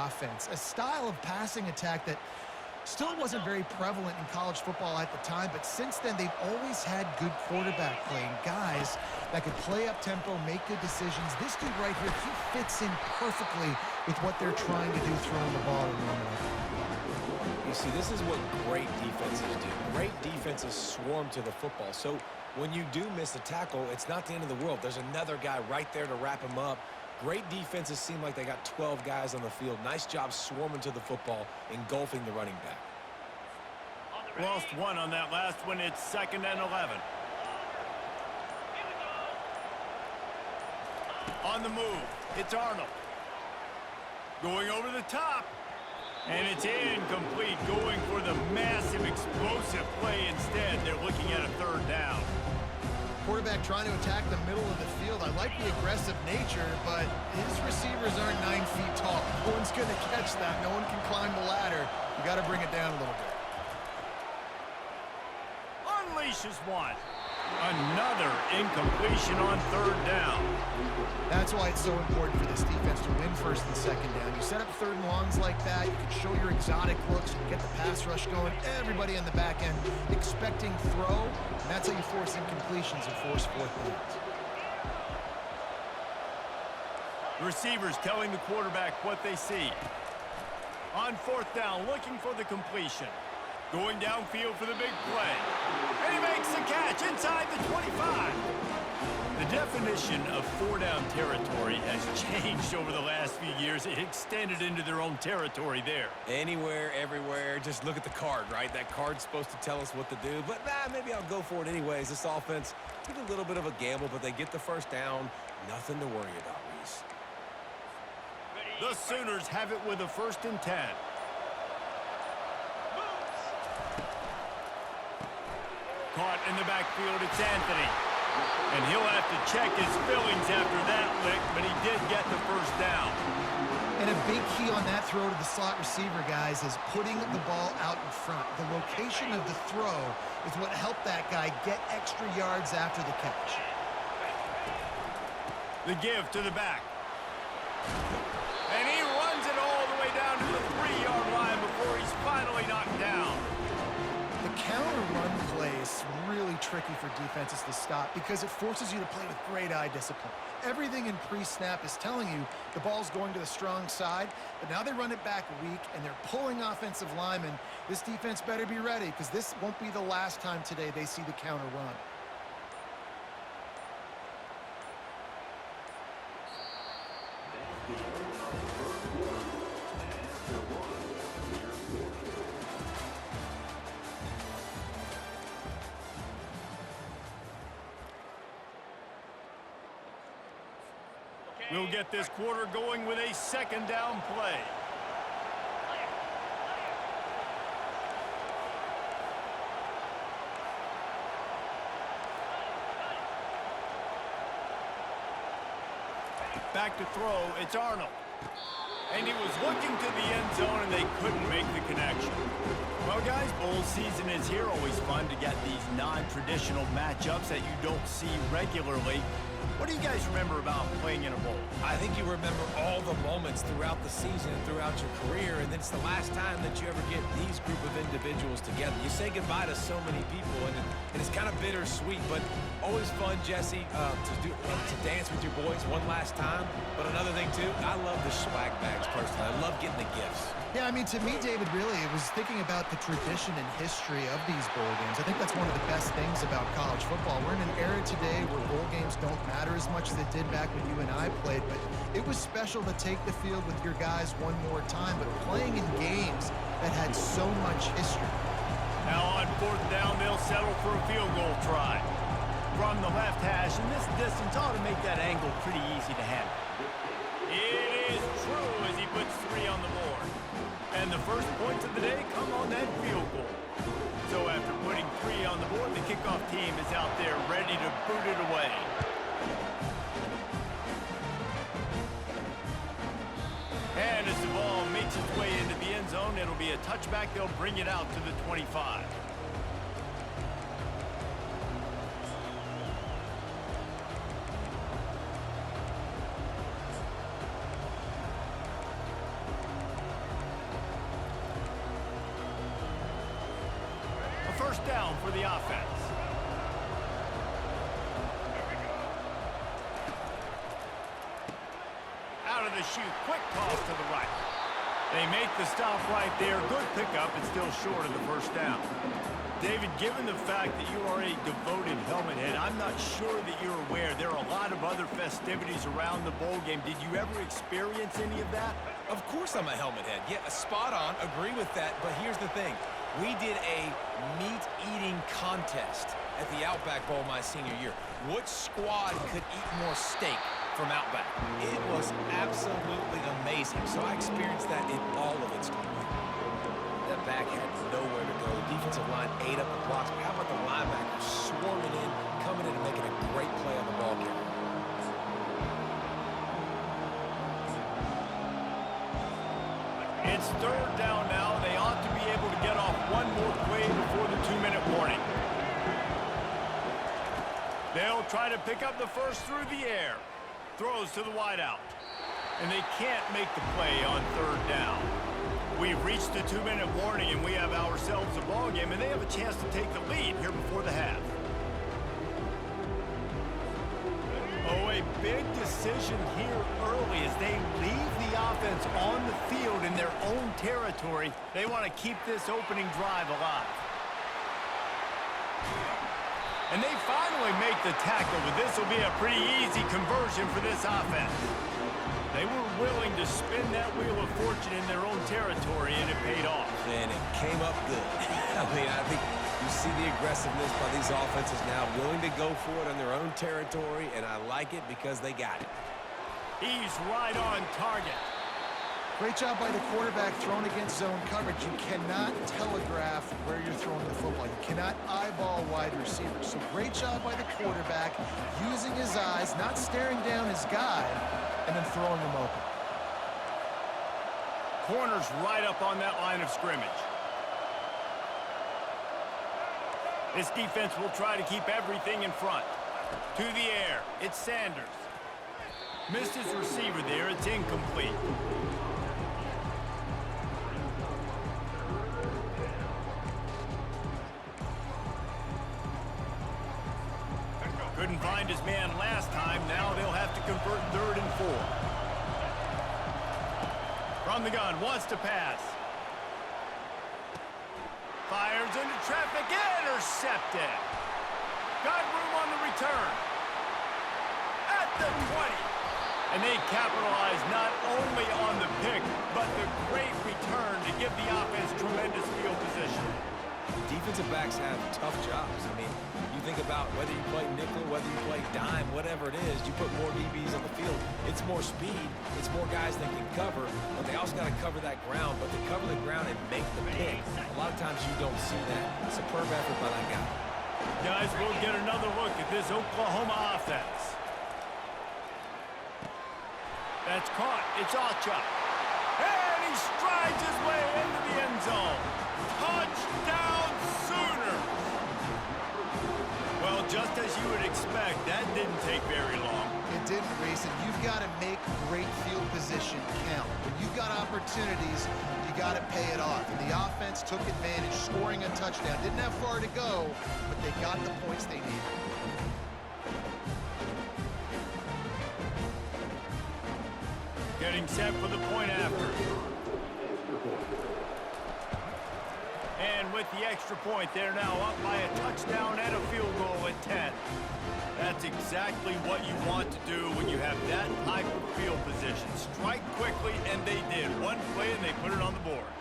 offense, a style of passing attack that still wasn't very prevalent in college football at the time, but since then they've always had good quarterback play and guys that could play up tempo, make good decisions. This dude right here, he fits in perfectly with what they're trying to do throwing the ball around. You see, this is what great defenses do. Great defenses swarm to the football. So when you do miss a tackle, it's not the end of the world. There's another guy right there to wrap him up. Great defenses seem like they got 12 guys on the field. Nice job swarming to the football, engulfing the running back. Lost one on that last one. It's 2nd and 11. On the move, it's Arnold. Going over the top. And it's incomplete, going for the massive, explosive play instead. They're looking at a 3rd down. Quarterback trying to attack the middle of the field. I like the aggressive nature, but his receivers aren't 9 feet tall. No one's going to catch that. No one can climb the ladder. You got to bring it down a little bit. Unleashes one. Another incompletion on 3rd down. That's why it's so important for this defense to win 1st and 2nd down. You set up 3rd and longs like that, you can show your exotic looks, you get the pass rush going, everybody on the back end expecting throw, and that's how you force incompletions and force 4th downs. Receivers telling the quarterback what they see. On 4th down, looking for the completion. Going downfield for the big play. And he makes the catch inside the 25. The definition of 4-down territory has changed over the last few years. It extended into their own territory there. Anywhere, everywhere. Just look at the card, right? That card's supposed to tell us what to do. But maybe I'll go for it anyways. This offense, take a little bit of a gamble, but they get the 1st down. Nothing to worry about, Reese. The Sooners have it with a 1st and 10. Caught in the backfield, it's Anthony. And he'll have to check his fillings after that lick, but he did get the 1st down. And a big key on that throw to the slot receiver, guys, is putting the ball out in front. The location of the throw is what helped that guy get extra yards after the catch. The give to the back. And he runs it all the way down to the 3-yard line before he's finally knocked down. The counter run play is really tricky for defenses to stop because it forces you to play with great eye discipline. Everything in pre-snap is telling you the ball's going to the strong side, but now they run it back weak and they're pulling offensive linemen. This defense better be ready because this won't be the last time today they see the counter run. We'll get this quarter going with a 2nd down play. Back to throw, it's Arnold. And he was looking to the end zone and they couldn't make the connection. Well, guys, bowl season is here. Always fun to get these non-traditional matchups that you don't see regularly. What do you guys remember about playing in a bowl? I think you remember all the moments throughout the season and throughout your career, and it's the last time that you ever get these group of individuals together. You say goodbye to so many people, and it's kind of bittersweet, but always fun, Jesse, to dance with your boys one last time. But another thing, too, I love the swag bags personally. I love getting the gifts. Yeah, I mean, to me, David, really, it was thinking about the tradition and history of these bowl games. I think that's one of the best things about college football. We're in an era today where bowl games don't matter as much as it did back when you and I played, but it was special to take the field with your guys one more time, but playing in games that had so much history. Now on 4th down, they'll settle for a field goal try. From the left hash, and this distance ought to make that angle pretty easy to handle. It is true as he puts 3 on the board. And the first points of the day come on that field goal. So after putting 3 on the board, the kickoff team is out there ready to boot it away. And as the ball makes its way into the end zone, it'll be a touchback. They'll bring it out to the 25. down for the offense. Out of the chute, quick toss to the right. They make the stop right there. Good pickup, and still short of the first down. David, given the fact that you are a devoted helmet head, I'm not sure that you're aware there are a lot of other festivities around the bowl game. Did you ever experience any of that? Of course I'm a helmet head. Yeah, spot on. Agree with that. But here's the thing. We did a meat-eating contest at the Outback Bowl my senior year. Which squad could eat more steak from Outback? It was absolutely amazing. So I experienced that in all of its glory. That back had nowhere to go. The defensive line ate up the blocks. But how about the linebackers swarming in, coming in and making a great play on the ball carrier? It's third down now. They ought to be able to get off one more play before the 2-minute warning. They'll try to pick up the first through the air. Throws to the wideout. And they can't make the play on third down. We've reached the 2-minute warning, and we have ourselves a ball game, and they have a chance to take the lead here before the half. Oh, a big decision here early as they leave the offense on the field in their own territory. They want to keep this opening drive alive. And they finally make the tackle, but this will be a pretty easy conversion for this offense. They were willing to spin that wheel of fortune in their own territory, and it paid off. And it came up good. I mean, I think you see the aggressiveness by these offenses now, willing to go for it on their own territory, and I like it because they got it. He's right on target. Great job by the quarterback throwing against zone coverage. You cannot telegraph where you're throwing the football. You cannot eyeball wide receivers. So great job by the quarterback using his eyes, not staring down his guy, and then throwing him open. Corner's right up on that line of scrimmage. This defense will try to keep everything in front. To the air, it's Sanders. Missed his receiver there, it's incomplete. Couldn't find his man last time. Now they'll have to convert 3rd and 4. From the gun, wants to pass. Fires into traffic, intercepted. Got room on the return. At the 20. And they capitalize not only on the pick, but the great return to give the offense tremendous field position. Defensive backs have tough jobs. I mean, you think about whether you play nickel, whether you play dime, whatever it is, you put more DBs on the field. It's more speed. It's more guys that can cover, but they also got to cover that ground. But they cover the ground and make the pick. A lot of times you don't see that. Superb effort by that guy. Guys, we'll get another look at this Oklahoma offense. That's caught. It's Ocha. And he strides his way into the end zone. Touchdown Sooners! Well, just as you would expect, that didn't take very long. It didn't, Reese, and you've got to make great field position count. When you've got opportunities, you got to pay it off. And the offense took advantage, scoring a touchdown. Didn't have far to go, but they got the points they needed. Getting set for the point after. And with the extra point, they're now up by a touchdown and a field goal at 10. That's exactly what you want to do when you have that type of field position. Strike quickly, and they did. One play, and they put it on the board.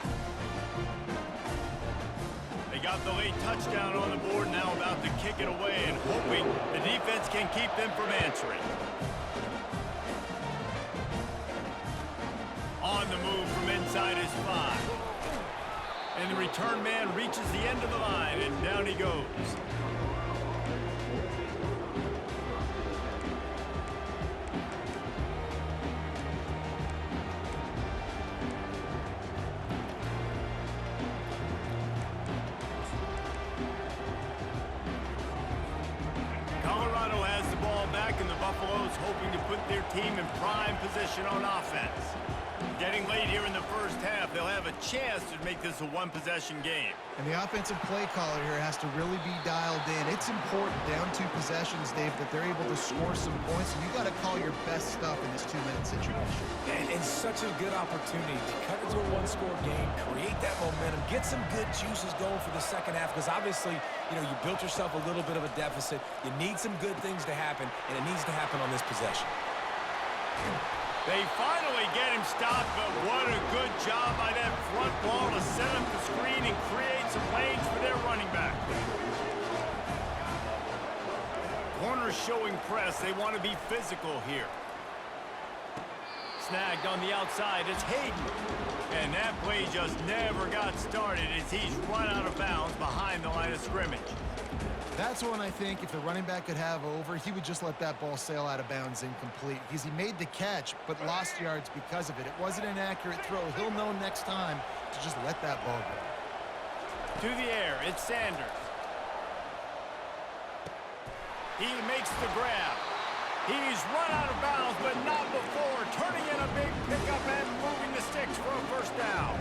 They got the late touchdown on the board, now about to kick it away and hoping the defense can keep them from answering. On the move from inside his 5. And the return man reaches the end of the line, and down he goes. Colorado has the ball back, and the Buffaloes hoping to put their team in prime position on offense. Getting late here in the first half, they'll they'll have a chance to make this a one-possession game. And the offensive play caller here has to really be dialed in. It's important down 2 possessions, Dave, that they're able to score some points. And you got to call your best stuff in this 2-minute situation. And such a good opportunity to cut into a one-score game, create that momentum, get some good juices going for the second half. Because obviously, you know, you built yourself a little bit of a deficit. You need some good things to happen, and it needs to happen on this possession. They finally get him stopped, but what a good job by that front ball to set up the screen and create some lanes for their running back. Corners showing press. They want to be physical here. Snagged on the outside. It's Hayden. And that play just never got started as he's run out of bounds behind the line of scrimmage. That's one I think if the running back could have over, he would just let that ball sail out of bounds incomplete because he made the catch but lost yards because of it. It wasn't an accurate throw. He'll know next time to just let that ball go. To the air, it's Sanders. He makes the grab. He's run out of bounds, but not before turning in a big pickup and moving the sticks for a first down.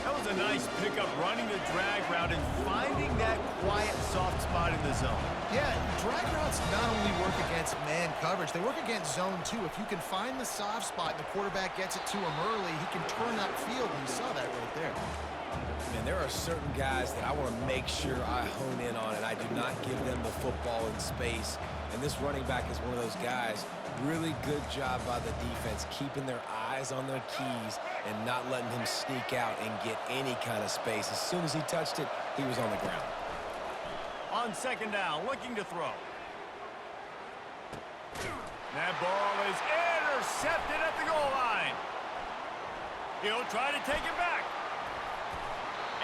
That was a nice pickup, running the drag route and finding that quiet, soft spot in the zone. Yeah, drag routes not only work against man coverage, they work against zone too. If you can find the soft spot and the quarterback gets it to him early, he can turn that field, and you saw that right there. Man, there are certain guys that I want to make sure I hone in on, and I do not give them the football in space. And this running back is one of those guys. Really good job by the defense, keeping their eyes on their keys and not letting him sneak out and get any kind of space. As soon as he touched it, he was on the ground. On second down, looking to throw. That ball is intercepted at the goal line. He'll try to take it back.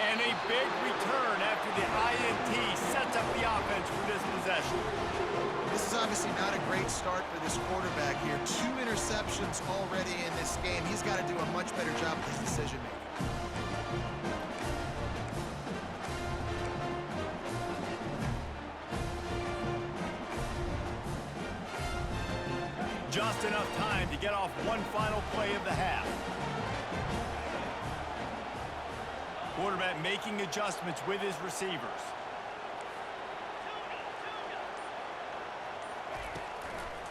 And a big return after the INT sets up the offense for this possession. This is obviously not a great start for this quarterback here. 2 interceptions already in this game. He's got to do a much better job with his decision-making. Just enough time to get off one final play of the half. Quarterback making adjustments with his receivers.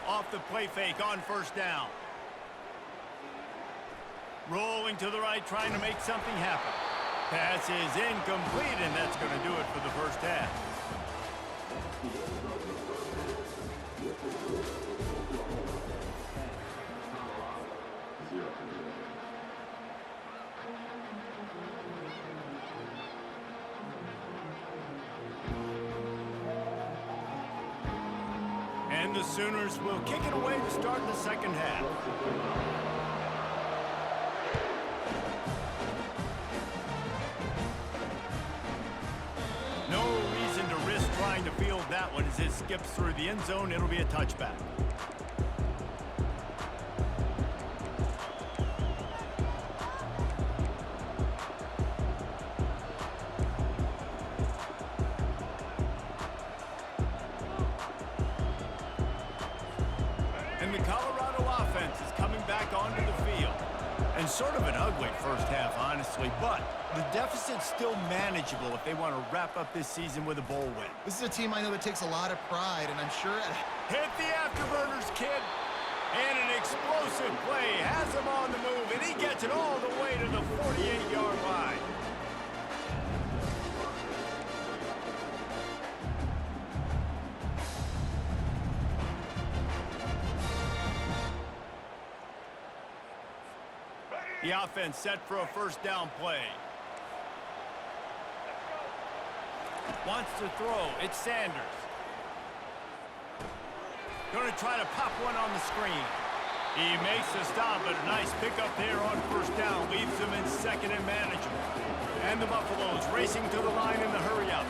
Off the play fake on first down. Rolling to the right, trying to make something happen. Pass is incomplete, and that's going to do it for the first half. And the Sooners will kick it away to start the second half. No reason to risk trying to field that one as it skips through the end zone. It'll be a touchback. And the Colorado offense is coming back onto the field. And sort of an ugly first half, honestly, but the deficit's still manageable if they want to wrap up this season with a bowl win. This is a team I know that takes a lot of pride, and I'm sure Hit the afterburners, kid. And an explosive play has him on the move, and he gets it all the way to the 48-yard line. The offense set for a first down play. Wants to throw. It's Sanders. Going to try to pop one on the screen. He makes the stop, but a nice pickup there on first down. Leaves them in second and manageable. And the Buffaloes racing to the line in the hurry-up.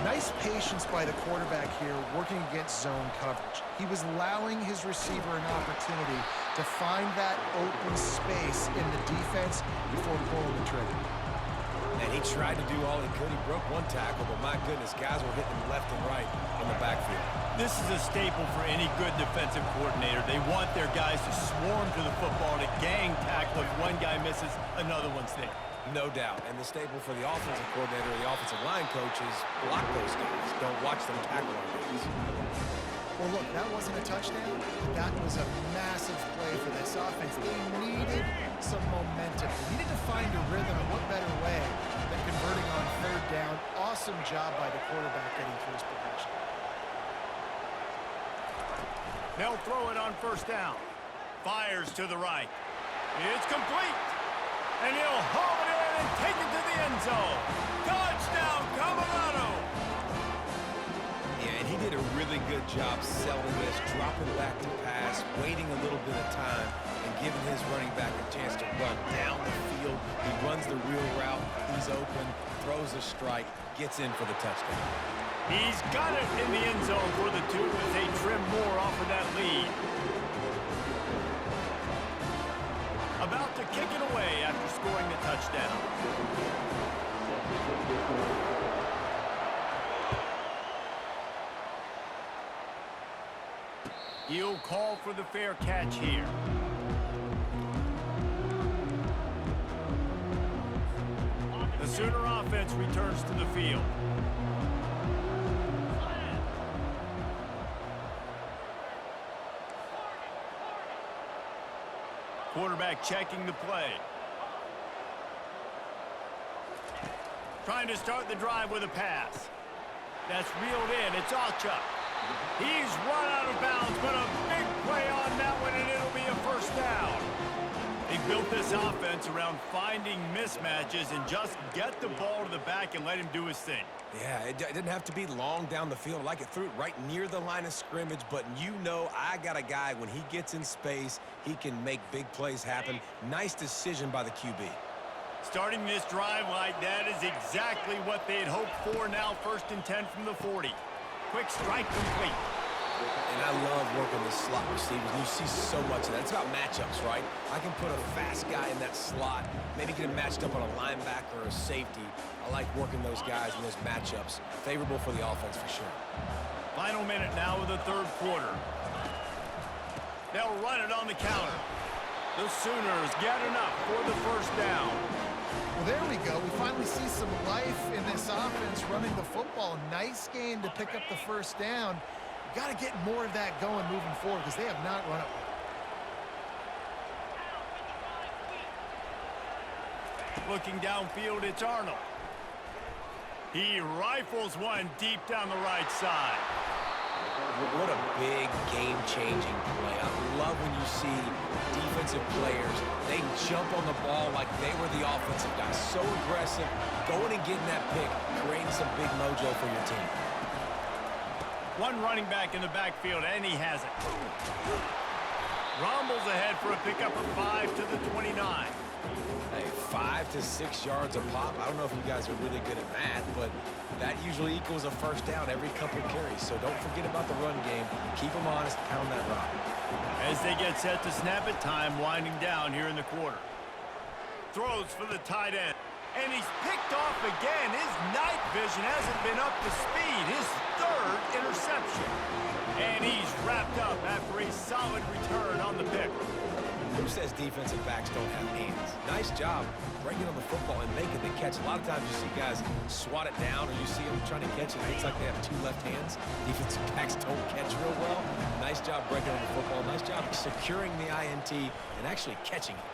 nice patience by the quarterback here working against zone coverage. He was allowing his receiver an opportunity to find that open space in the defense before pulling the trigger. And he tried to do all he could. He broke one tackle, but my goodness, guys were hitting him left and right in the backfield. This is a staple for any good defensive coordinator. They want their guys to swarm to the football, to gang tackle. If one guy misses, another one's there. No doubt. And the staple for the offensive coordinator or the offensive line coach is block those guys. Don't watch them tackle our guys. Well, look, that wasn't a touchdown. That was a massive play for this offense. They needed some momentum. They needed to find a rhythm, and what better way than converting on third down. Awesome job by the quarterback getting through his progression. They'll throw it on first down. Fires to the right. It's complete. And he'll haul it in and take it to the end zone. Touchdown, Colorado! Yeah, and he did a really good job selling this, dropping back to pass, waiting a little bit of time, and giving his running back a chance to run down the field. He runs the real route. He's open, throws a strike, gets in for the touchdown. He's got it in the end zone for the two as they trim more off of that lead. About to kick it away after scoring the touchdown. He'll call for the fair catch here. The Sooner offense returns to the field. Quarterback checking the play. Trying to start the drive with a pass. That's reeled in. It's Alchuk. He's run out of bounds, but a big play on that one, and it'll be a first down. They built this offense around finding mismatches and just get the ball to the back and let him do his thing. Yeah, it didn't have to be long down the field. Like it threw it right near the line of scrimmage, but you know I got a guy, when he gets in space, he can make big plays happen. Nice decision by the QB. Starting this drive like that is exactly what they had hoped for. Now 1st and 10 from the 40. Quick strike complete. And I love working the slot receivers. You see so much of that. It's about matchups, right? I can put a fast guy in that slot, maybe get him matched up on a linebacker or a safety. I like working those guys in those matchups. Favorable for the offense for sure. Final minute now of the third quarter. They'll run it on the counter. The Sooners get enough for the first down. Well, there we go. We finally see some life in this offense running the football. Nice game to pick up the first down. Got to get more of that going moving forward because they have not run it well. Looking downfield, it's Arnold. He rifles one deep down the right side. What a big game-changing play. I love when you see defensive players, they jump on the ball like they were the offensive guys. So aggressive, going and getting that pick, creating some big mojo for your team. One running back in the backfield, and he has it. Rumbles ahead for a pickup of 5 to the 29. Hey, 5 to 6 yards a pop. I don't know if you guys are really good at math, but that usually equals a first down every couple carries. So don't forget about the run game. Keep them honest, pound that rock. As they get set to snap it, time winding down here in the quarter. Throws for the tight end. And he's picked off again. His night vision hasn't been up to speed. His third interception. And he's wrapped up after a solid return on the pick. Who says defensive backs don't have hands? Nice job bringing on the football and making the catch. A lot of times you see guys swat it down or you see them trying to catch it. It looks like they have 2 left hands. Defensive backs don't catch real well. Nice job breaking on the football. Nice job securing the INT and actually catching it.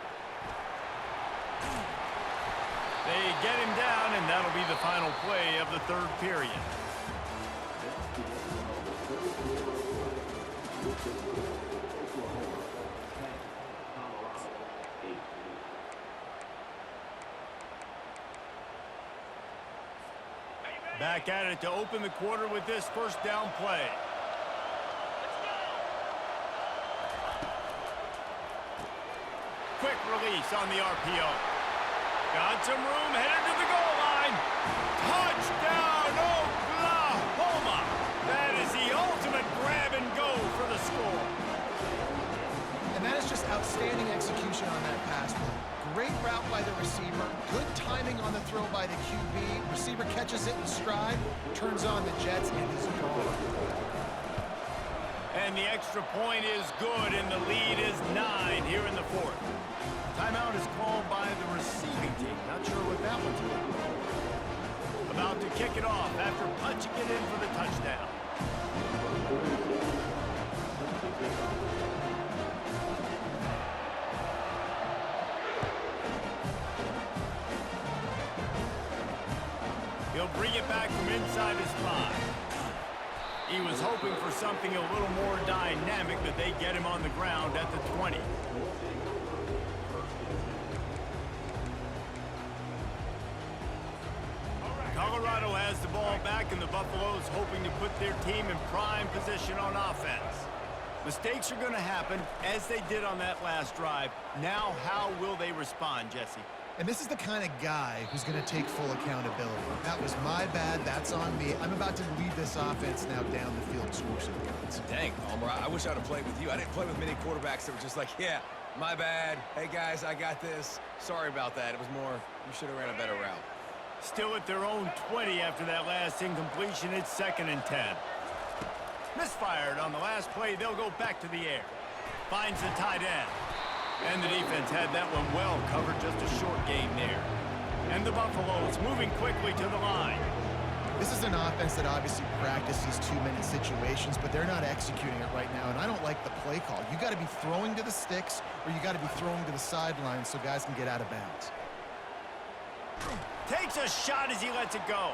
They get him down, and that'll be the final play of the third period. Back at it to open the quarter with this first down play. Quick release on the RPO. Got some room, headed to the goal line. Touchdown, Oklahoma! That is the ultimate grab and go for the score. And that is just outstanding execution on that pass play. Great route by the receiver. Good timing on the throw by the QB. Receiver catches it in stride, turns on the jets, and is gone. And the extra point is good, and the lead is 9 here in the fourth. Timeout is called by the receiving team. Not sure what that one's about. About to kick it off after punching it in for the touchdown. He'll bring it back from inside his 5. He was hoping for something a little more dynamic, but they get him on the ground at the 20. Colorado has the ball back, and the Buffaloes hoping to put their team in prime position on offense. Mistakes are going to happen, as they did on that last drive. Now, how will they respond, Jesse? And this is the kind of guy who's going to take full accountability. That was my bad. That's on me. I'm about to lead this offense now down the field and score some points. Dang, Palmer, I wish I'd have played with you. I didn't play with many quarterbacks that were just like, yeah, my bad. Hey, guys, I got this. Sorry about that. It was more, you should have ran a better route. Still at their own 20 after that last incompletion. It's 2nd and 10. Misfired on the last play. They'll go back to the air. Finds the tight end. And the defense had that one well covered. Just a short gain there. And the Buffaloes moving quickly to the line. This is an offense that obviously practices 2-minute situations, but they're not executing it right now, and I don't like the play call. You got to be throwing to the sticks, or you got to be throwing to the sideline so guys can get out of bounds. Takes a shot as he lets it go.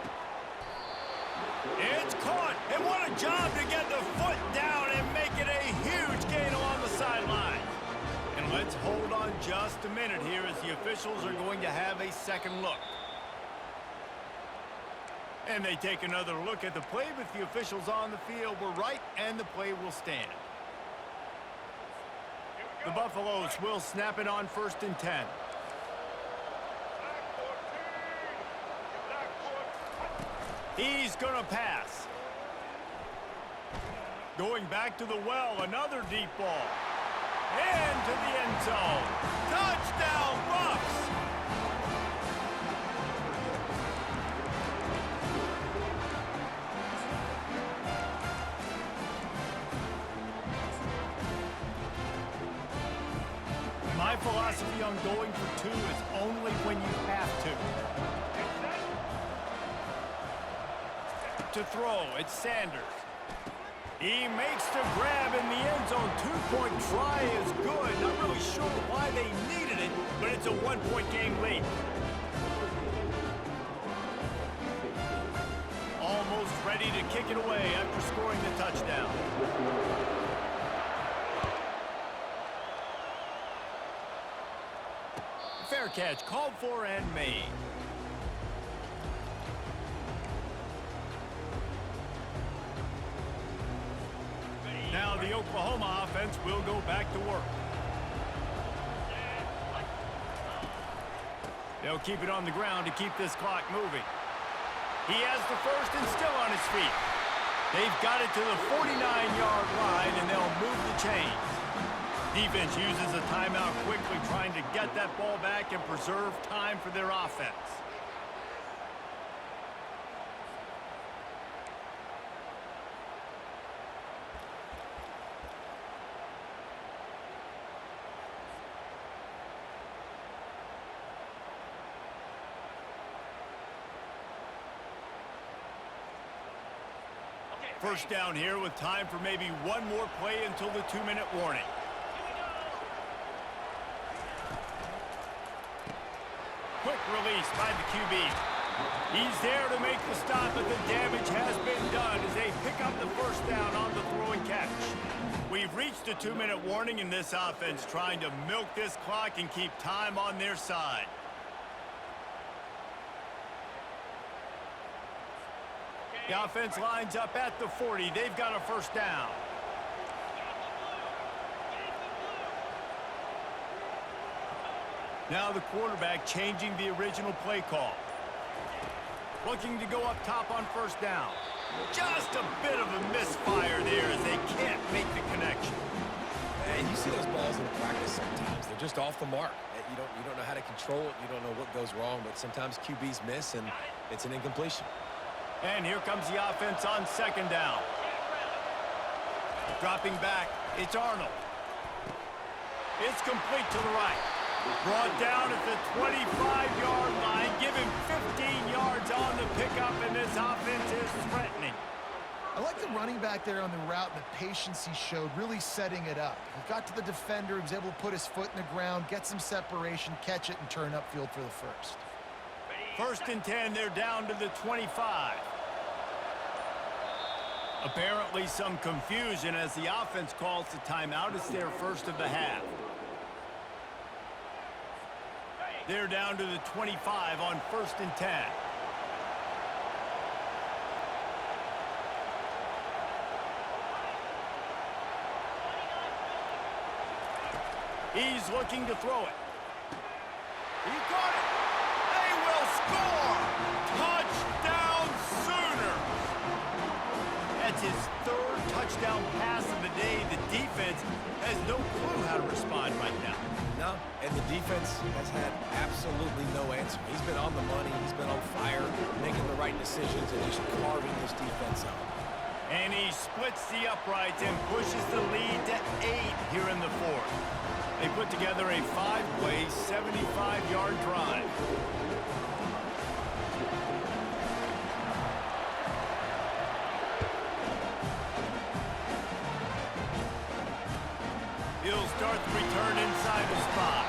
It's caught, and what a job to get the foot down and make it a huge gain along the sideline. And let's hold on just a minute here as the officials are going to have a second look. And they take another look at the play, but the officials on the field were right, and the play will stand. The Buffaloes will snap it on 1st and 10. He's going to pass. Going back to the well, another deep ball. Into the end zone. Touchdown, Buffs! My philosophy on going for 2 is only when you have to. To throw, it's Sanders. He makes the grab in the end zone. 2-point try is good. Not really sure why they needed it, but it's a 1-point game lead. Almost ready to kick it away after scoring the touchdown. Fair catch called for and made. Now the Oklahoma offense will go back to work. They'll keep it on the ground to keep this clock moving. He has the first and still on his feet. They've got it to the 49-yard line, and they'll move the chains. Defense uses a timeout quickly, trying to get that ball back and preserve time for their offense. First down here with time for maybe one more play until the 2-minute warning. Quick release by the QB. He's there to make the stop, but the damage has been done as they pick up the first down on the throw and catch. We've reached the 2-minute warning, in this offense trying to milk this clock and keep time on their side. The offense lines up at the 40. They've got a first down. Now the quarterback changing the original play call. Looking to go up top on first down. Just a bit of a misfire there as they can't make the connection. And you see those balls in practice sometimes. They're just off the mark. You don't know how to control it. You don't know what goes wrong, but sometimes QBs miss, and it's an incompletion. And here comes the offense on second down. Dropping back, it's Arnold. It's complete to the right. Brought down at the 25-yard line. Give him 15 yards on the pickup, and this offense is threatening. I like the running back there on the route and the patience he showed, really setting it up. He got to the defender, he was able to put his foot in the ground, get some separation, catch it, and turn upfield for the first. 1st and 10, they're down to the 25. Apparently some confusion as the offense calls the timeout. It's their first of the half. They're down to the 25 on 1st and 10. He's looking to throw it. He got it. They will score. Touchdown Sooners. That's his 3rd touchdown pass of the day. The defense has no clue how to respond right now. No, and the defense has had absolutely no answer. He's been on the money. He's been on fire, making the right decisions and just carving this defense up. And he splits the uprights and pushes the lead to 8 here in the 4th. They put together a 5-play, 75-yard drive. He'll start the return inside the spot.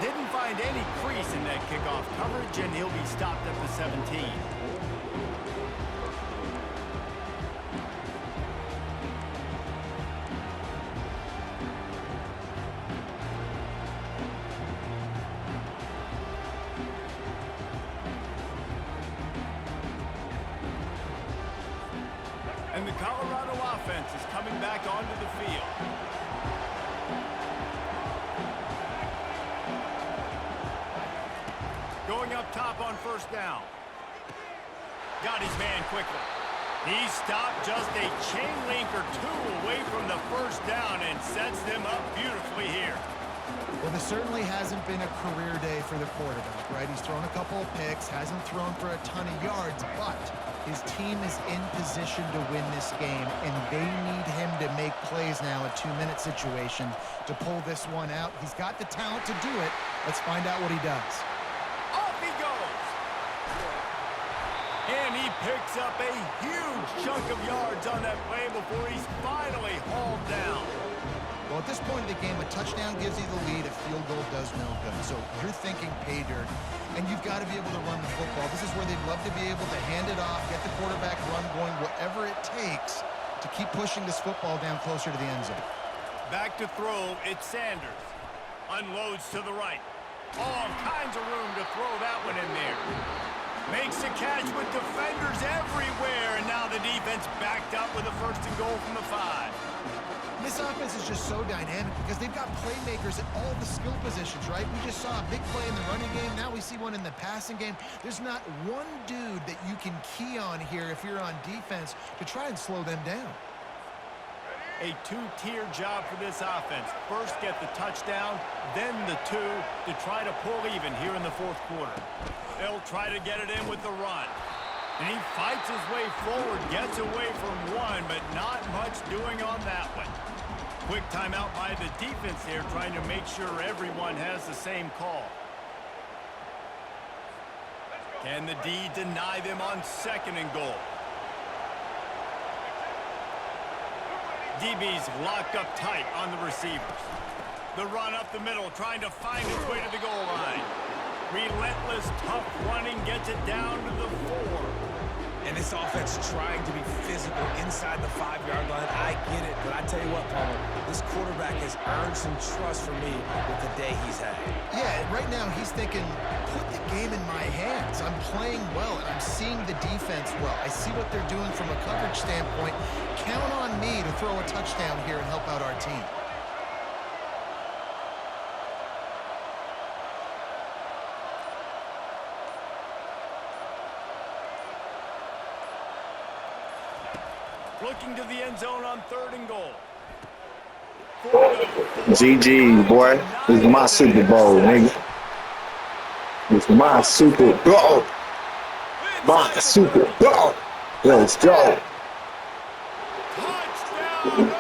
Didn't find any crease in that kickoff coverage, and he'll be stopped at the 17. And the Colorado offense is coming back onto the field. Going up top on 1st down. Got his man quickly. He stopped just a chain link or 2 away from the 1st down and sets them up beautifully here. Well, this certainly hasn't been a career day for the quarterback, right? He's thrown a couple of picks, hasn't thrown for a ton of yards, but his team is in position to win this game, and they need him to make plays now, a 2-minute situation, to pull this one out. He's got the talent to do it. Let's find out what he does. Off he goes. And he picks up a huge chunk of yards on that play before he's finally hauled down. Well, at this point of the game, a touchdown gives you the lead. A field goal does no good. So you're thinking pay dirt, and you've got to be able to run the football. This is where they'd love to be able to hand it off, get the quarterback run going, whatever it takes to keep pushing this football down closer to the end zone. Back to throw, it's Sanders. Unloads to the right. All kinds of room to throw that one in there. Makes a catch with defenders everywhere, and now the defense backed up with a 1st and goal from the 5. This offense is just so dynamic because they've got playmakers at all the skill positions, right? We just saw a big play in the running game. Now we see one in the passing game. There's not one dude that you can key on here if you're on defense to try and slow them down. A 2-tier job for this offense. First, get the touchdown, then the 2 to try to pull even here in the 4th quarter. They'll try to get it in with the run. And he fights his way forward, gets away from 1, but not much doing on that one. Quick timeout by the defense here, trying to make sure everyone has the same call. Can the D deny them on 2nd and goal? DB's locked up tight on the receivers. The run up the middle, trying to find its way to the goal line. Relentless, tough running gets it down to the 4. And this offense trying to be physical inside the 5-yard line. I get it, but I tell you what, Palmer, this quarterback has earned some trust from me with the day he's had. Yeah, right now he's thinking, put the game in my hands. I'm playing well, and I'm seeing the defense well. I see what they're doing from a coverage standpoint. Count on me to throw a touchdown here and help out our team. Looking to the end zone on 3rd and goal. GG, boy. This is my Super Bowl, nigga. It's my Super Bowl. My Super Bowl. Let's go. Touchdown!